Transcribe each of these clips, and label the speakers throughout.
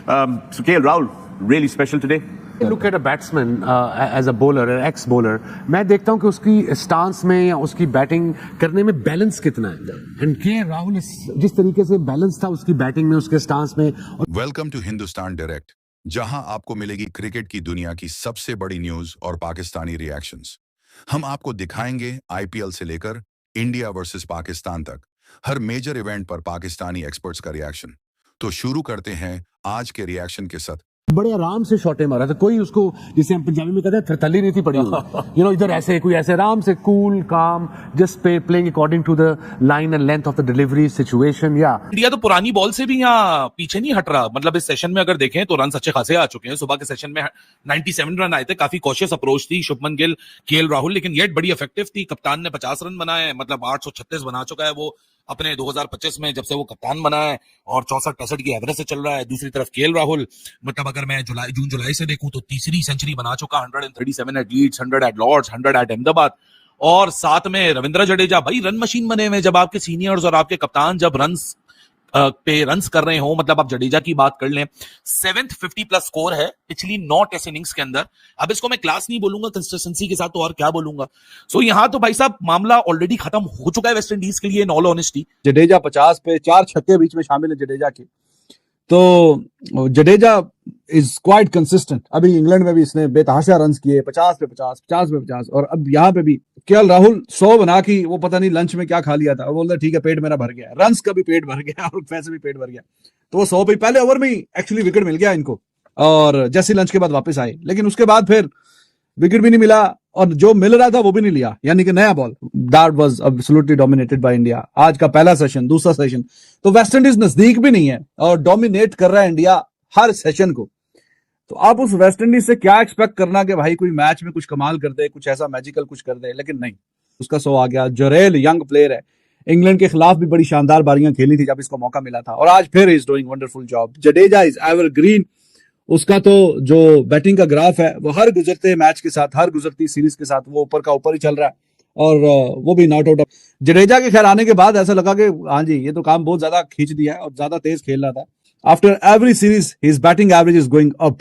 Speaker 1: So KL Rahul, really special today.
Speaker 2: Look at a batsman as a bowler, an ex-bowler. मैं देखता हूँ कि उसकी स्टांस में या उसकी बैटिंग करने में बैलेंस कितना है. And के राहुल जिस तरीके से बैलेंस था उसकी बैटिंग में, उसके स्टांस में.
Speaker 3: वेलकम टू हिंदुस्तान डायरेक्ट, जहां आपको मिलेगी क्रिकेट की दुनिया की सबसे बड़ी न्यूज और पाकिस्तानी रिएक्शंस. हम आपको दिखाएंगे आईपीएल से लेकर इंडिया वर्सेस पाकिस्तान तक हर मेजर इवेंट पर पाकिस्तानी एक्सपर्ट्स का रिएक्शन. तो शुरू करते हैं आज के रिएक्शन के साथ.
Speaker 2: बड़े आराम से शॉटे मारा था, कोई उसको जिसे हम पंजाबी में कहते हैं थरथली नहीं थी पड़ी हुई. इधर ऐसे कोई ऐसे आराम से कूल काम just playing according to the line and length of the delivery situation. या
Speaker 4: इंडिया तो पुरानी बॉल से भी यहाँ पीछे नहीं हट रहा. मतलब इस सेशन में अगर देखें तो रन अच्छे खासे आ चुके हैं. सुबह के सेशन में 97 रन आए थे. काफी कॉशियस अप्रोच थी शुभमन गिल, केएल राहुल, लेकिन येट बड़ी इफेक्टिव थी. कप्तान ने 50 रन बनाए, मतलब 836 बना चुका है वो अपने 2025 में जब से वो कप्तान बना है, और 64-65 की एवरेज से चल रहा है. दूसरी तरफ केएल राहुल, मतलब अगर मैं जून जुलाई से देखूं तो तीसरी सेंचुरी बना चुका. 137 at Leeds, 100 at Lord's, 100 at Ahmedabad, और साथ में रविंद्र जडेजा. भाई रन मशीन बने हुए. जब आपके सीनियर्स और आपके कप्तान जब रन्स पे रन्स कर रहे हो, मतलब आप जडेजा की बात कर लें, 7th 50 प्लस स्कोर है पिछली 9 टेस्ट इनिंग्स के अंदर. अब इसको मैं क्लास नहीं बोलूंगा कंसिस्टेंसी के साथ, तो और क्या बोलूंगा. सो यहां तो भाई साहब मामला ऑलरेडी खत्म हो चुका है वेस्ट इंडीज के लिए, इन ऑल ऑनेस्टी.
Speaker 5: जडेजा 50 पे 4 छक्के बीच में शामिल है जडेजा के. तो जडेजा इज क्वाइट कंसिस्टेंट. अभी इंग्लैंड में भी इसने बेतहाशा रन किए, 50 पे 50, 50 पे 50, और अब यहाँ पे भी केएल राहुल 100 बना की, वो पता नहीं लंच में क्या खा लिया था, वो बोलता ठीक है पेट मेरा भर गया, रन्स का भी पेट भर गया और वैसे भी पेट भर गया. तो वो 100 पे पहले ओवर में ही एक्चुअली विकेट मिल गया इनको, और जैसे लंच के बाद वापस आए, लेकिन उसके बाद फिर विकेट भी नहीं मिला, और जो मिल रहा था वो भी नहीं लिया, यानी कि नया ball. That was absolutely dominated by India. आज का पहला सेशन, दूसरा सेशन तो वेस्ट इंडीज नजदीक भी नहीं है और डोमिनेट कर रहा है इंडिया हर सेशन को. तो आप उस वेस्ट इंडीज से क्या एक्सपेक्ट करना कि भाई कोई मैच में कुछ कमाल कर दे, कुछ ऐसा मैजिकल कुछ कर दे, लेकिन नहीं, उसका 100 आ गया. जोरेल यंग प्लेयर है, इंग्लैंड के खिलाफ भी बड़ी शानदार बारियां खेली थी जब इसको मौका मिला था, और आज फिर is doing wonderful job. Jadeja is evergreen. उसका तो जो बैटिंग का ग्राफ है वो हर गुजरते मैच के साथ, हर गुजरती सीरीज के साथ वो ऊपर का ऊपर ही चल रहा है, और वो भी नॉट आउट. जडेजा के खैर आने के बाद ऐसा लगा कि हाँ जी ये तो काम बहुत ज्यादा खींच दिया है और ज्यादा तेज खेल रहा था. After every series his batting average is going up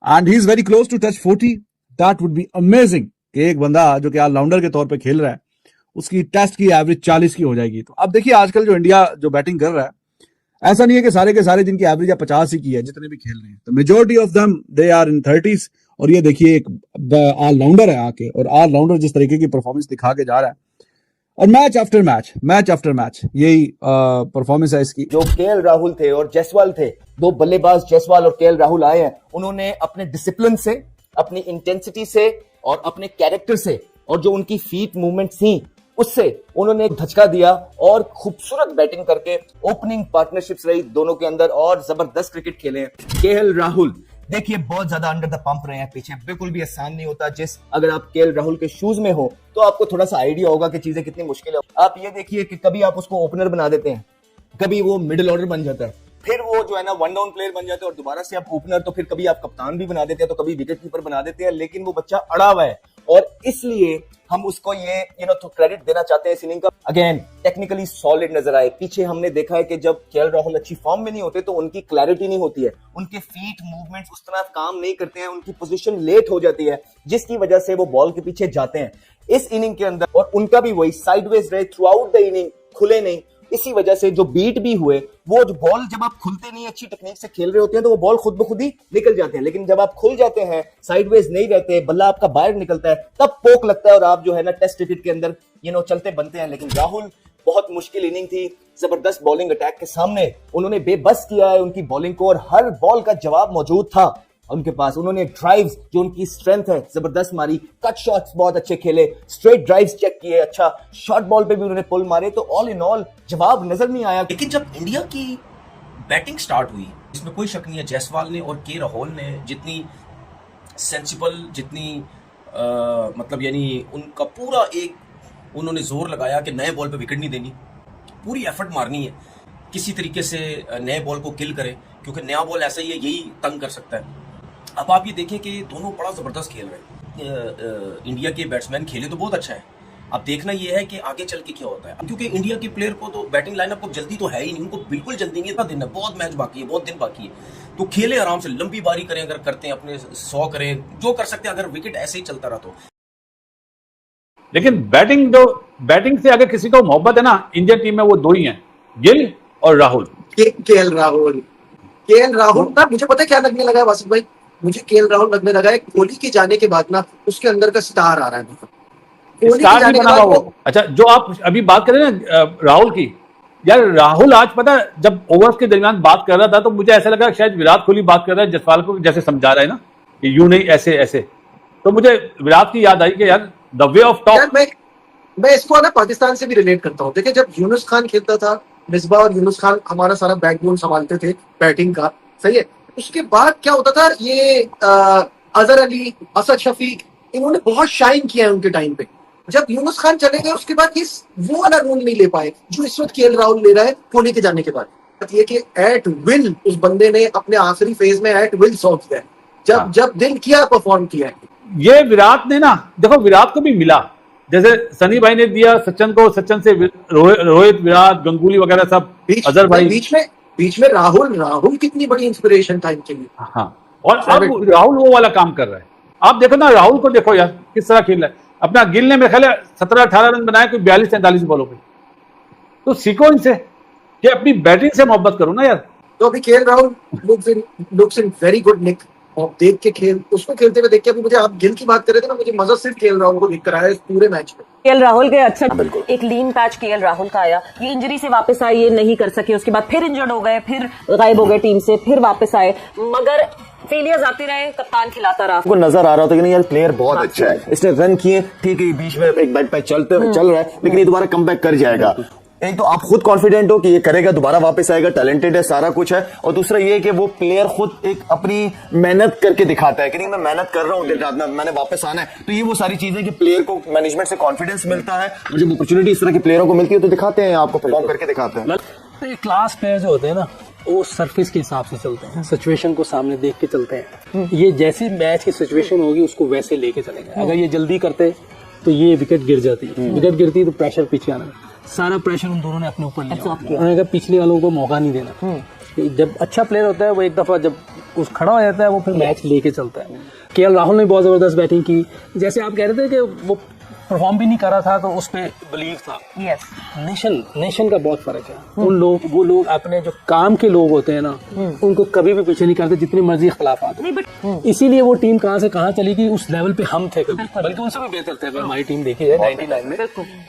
Speaker 5: and he is very close to touch 40. That would be amazing कि एक बंदा जो कि ऑलराउंडर के तौर पे खेल रहा है उसकी टेस्ट की एवरेज 40 की हो जाएगी. तो अब देखिए आजकल जो इंडिया जो बैटिंग कर रहा है, ऐसा नहीं है कि सारे के सारे जिनकी एवरेज या 50 ही की है जितने भी खेल रहे हैं, तो majority of them they are in 30s. और ये देखिए एक ऑलराउंडर है आके, और ऑलराउंडर जिस तरीके की परफॉर्मेंस दिखा के जा रहा है, और मैच आफ्टर मैच यही परफॉर्मेंस है इसकी.
Speaker 6: जो केएल राहुल थे और जयसवाल थे, दो बल्लेबाज जयसवाल और केएल राहुल आए हैं, उन्होंने अपने डिसिप्लिन से, अपनी इंटेंसिटी से और अपने कैरेक्टर से, और जो उनकी फीट मूवमेंट थी उससे उन्होंने धचका दिया, और खूबसूरत बैटिंग करके ओपनिंग पार्टनरशिप्स रही दोनों के अंदर, और जबरदस्त क्रिकेट खेले हैं. केएल राहुल देखिए बहुत ज्यादा अंडर द पंप रहे हैं पीछे, बिल्कुल भी आसान नहीं होता. अगर आप केएल राहुल के शूज में हो तो आपको थोड़ा सा आइडिया होगा कि चीजें कितनी मुश्किल है. आप ये देखिए कि कभी आप उसको ओपनर बना देते हैं, कभी वो मिडिल ऑर्डर बन जाता है, फिर वो जो है ना वन डाउन प्लेयर बन जाते हैं, और दोबारा से आप ओपनर, तो फिर कभी आप कप्तान भी बना देते हैं, तो कभी विकेट कीपर बना देते हैं. लेकिन वो बच्चा अड़ा हुआ है, और इसलिए हम उसको ये तो क्रेडिट देना चाहते हैं इस इनिंग का. अगेन टेक्निकली सॉलिड नजर आए. पीछे हमने देखा है कि जब केएल राहुल अच्छी फॉर्म में नहीं होते तो उनकी क्लैरिटी नहीं होती है, उनके फीट मूवमेंट्स उस तरह काम नहीं करते हैं, उनकी पोजीशन लेट हो जाती है, जिसकी वजह से वो बॉल के पीछे जाते हैं इस इनिंग के अंदर. और उनका भी वही साइडवेज रहे थ्रू आउट द इनिंग, खुले नहीं. इसी वजह से जो बीट भी हुए, वो जो बॉल जब आप खुलते नहीं अच्छी टेक्निक से खेल रहे होते हैं तो वो बॉल खुद ब खुद ही निकल जाते हैं. लेकिन जब आप खुल जाते हैं, साइडवेज नहीं रहते, बल्ला आपका बाहर निकलता है, तब पोक लगता है और आप जो है ना टेस्ट क्रिकेट के अंदर चलते बनते हैं. लेकिन राहुल बहुत मुश्किल इनिंग थी. जबरदस्त बॉलिंग अटैक के सामने उन्होंने बेबस किया है उनकी बॉलिंग को, और हर बॉल का जवाब मौजूद था उनके पास. उन्होंने ड्राइव्स जो उनकी स्ट्रेंथ है जबरदस्त मारी, कट शॉट्स बहुत अच्छे खेले, स्ट्रेट ड्राइव्स चेक किए, अच्छा शॉर्ट बॉल पे भी उन्होंने पुल मारे. तो ऑल इन ऑल जवाब नजर नहीं आया.
Speaker 7: लेकिन जब इंडिया की बैटिंग स्टार्ट हुई, इसमें कोई शक नहीं है, जयसवाल ने और के राहुल ने जितनी सेंसिबल, जितनी मतलब यानी उनका पूरा एक उन्होंने जोर लगाया कि नए बॉल पे विकेट नहीं देनी, पूरी एफर्ट मारनी है, किसी तरीके से नए बॉल को किल करें, क्योंकि नया बॉल ऐसा ही है, यही तंग कर सकता है. अब आप ये देखें कि दोनों बड़ा ज़बरदस्त खेल रहे हैं. इंडिया के बैट्समैन खेले तो बहुत अच्छा है, अब देखना ये है कि आगे चल के क्या होता है, क्योंकि इंडिया के प्लेयर को तो बैटिंग लाइनअप को जल्दी तो है ही नहीं, उनको बिल्कुल जल्दी नहीं, इतना दिन है, बहुत मैच बाकी है, बहुत दिन बाकी है, तो खेले आराम से, लंबी बारी करें, अगर करते हैं अपने 100 करें, जो कर सकते हैं, अगर विकेट ऐसे ही चलता रहा तो।
Speaker 8: लेकिन बैटिंग से अगर किसी को मोहब्बत है ना इंडियन टीम में, वो दो ही हैं, गिल और राहुल।
Speaker 9: केएल राहुल का मुझे पता है क्या लगने लगा है वासिफ भाई, मुझे केएल राहुल लगने लगा है कोहली के जाने के बाद ना उसके अंदर का स्टार आ रहा है, कोहली के
Speaker 8: स्टार
Speaker 9: जाने
Speaker 8: भी
Speaker 9: के
Speaker 8: बना
Speaker 9: बाद
Speaker 8: हुआ
Speaker 9: वो-
Speaker 8: अच्छा, जो आप अभी बात कर रहे हैं ना राहुल की, यार राहुल आज पता है जब ओवर्स के दरमियान बात कर रहा था तो मुझे ऐसा लगा शायद विराट कोहली बात कर रहा है, जसवाल को जैसे समझा रहा है ना कि यूं नहीं ऐसे ऐसे, तो मुझे विराट की याद आई कि यार द वे ऑफ
Speaker 9: यार
Speaker 8: टॉक।
Speaker 9: मैं इसको ना पाकिस्तान से भी रिलेट करता हूँ। देखिए जब यूनुस खान खेलता था, मिसबा और यूनुस खान हमारा सारा बैकबोन संभालते थे बैटिंग का, सही है, उसके बाद क्या होता था, ये अजहर अली, असद शफीक, इन्होंने बहुत शाइन किया है उनके टाइम पे। जब यूनुस खान चले गए उसके बाद ये वो वाला रोल नहीं ले पाए जो इस वक्त केएल राहुल ले रहा है कोहली के जाने के बाद। बात ये कि एट विल उस बंदे ने अपने आखिरी फेज में एट विल सॉ किया है, जब दिल किया परफॉर्म किया है।
Speaker 8: ये विराट ने ना, देखो विराट को भी मिला, जैसे सनी भाई ने दिया सचिन को, सचिन से रोहित, विराट, गंगुली वगैरह सब, अजहर भाई
Speaker 9: बीच में राहुल कितनी बड़ी इंस्पिरेशन था इनके लिए।
Speaker 8: हाँ, और अब राहुल वो वाला काम कर रहा है। आप देखो ना राहुल को, देखो यार किस तरह खेल रहा है। अपना गिल ने मेरे ख्याल 17-18 रन बनाए कोई 42-43 बॉलों पे, तो सीखो इनसे कि अपनी बैटिंग से मोहब्बत करो ना यार।
Speaker 9: तो अभी KL Rahul looks in very good nick, और देख के उसको खेलते हुए देख के, अभी मुझे आप गिल की बात कर रहे थे ना, मुझे मजा सिर्फ केएल राहुल को देख कर आया इस पूरे मैच में।
Speaker 10: केएल राहुल के अच्छा एक लीन पैच केएल राहुल का आया, ये इंजरी से वापस आए, ये नहीं कर सके, उसके बाद फिर इंजर्ड हो गए, फिर गायब हो गए टीम से, फिर वापस आए, मगर फेलियर्स आते रहे, कप्तान खिलाता रहा।
Speaker 6: आपको नजर आ रहा होता कि नहीं यार प्लेयर बहुत अच्छा है, इसने रन किए, ठीक है, ये बीच में एक बैट पे चल रहा है, लेकिन ये दोबारा कमबैक कर जाएगा। एक तो आप खुद कॉन्फिडेंट हो कि ये करेगा, दोबारा वापस आएगा, टैलेंटेड है, सारा कुछ है, और दूसरा ये है कि वो प्लेयर खुद एक अपनी मेहनत करके दिखाता है कि नहीं मैं मेहनत कर रहा हूँ दिन रात, मैंने वापस आना है। तो ये वो सारी चीजें कि प्लेयर को मैनेजमेंट से कॉन्फिडेंस मिलता है, और जब अपॉर्चुनिटी इस तरह के प्लेयरों को मिलती है तो दिखाते हैं, आपको परफॉर्म करके दिखाते हैं।
Speaker 11: तो क्लास प्लेयर जो होते हैं ना, वो सरफेस के हिसाब से चलते हैं, सिचुएशन को सामने देख के चलते हैं। ये जैसी मैच की सिचुएशन होगी उसको वैसे लेके चलेंगे। अगर ये जल्दी करते तो ये विकेट गिर जाती है, विकेट गिरती है तो प्रेशर पीछे आना, सारा प्रेशर उन दोनों ने अपने ऊपर लिया। उन्होंने कहा पिछले वालों को मौका नहीं देना। जब अच्छा प्लेयर होता है वो एक दफा जब उस खड़ा हो जाता है वो फिर मैच लेके चलता है। केएल राहुल ने बहुत जबरदस्त बैटिंग की, जैसे आप कह रहे थे कि वो परफॉर्म भी नहीं कर रहा था तो उस पे बिलीव था।
Speaker 10: यस,
Speaker 11: नेशन का बहुत फर्क है। वो लोग अपने जो काम के लोग होते हैं ना, उनको कभी भी पीछे नहीं करते, जितनी मर्जी इख्तलाफ आते। इसीलिए वो टीम कहाँ से कहाँ चली गई, उस लेवल पे हम थे कभी, बल्कि उनसे भी बेहतर थे। अगर हमारी टीम देखी जाए 99 में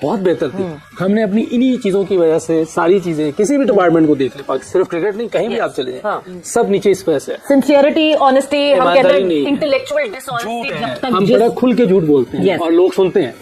Speaker 11: बहुत बेहतर थी। हमने अपनी इन्हीं चीजों की वजह से सारी चीजें, किसी भी डिपार्टमेंट को देख ले, सिर्फ क्रिकेट नहीं, कहीं भी आप चले जाए, सब नीचे इस वजह से।
Speaker 10: सिंसियरिटी, ऑनेस्टी, हम कहते हैं
Speaker 11: नहीं,
Speaker 10: इंटेलेक्चुअल डिसऑनेस्टी,
Speaker 11: हम बड़ा खुल के झूठ बोलते हैं और लोग सुनते हैं।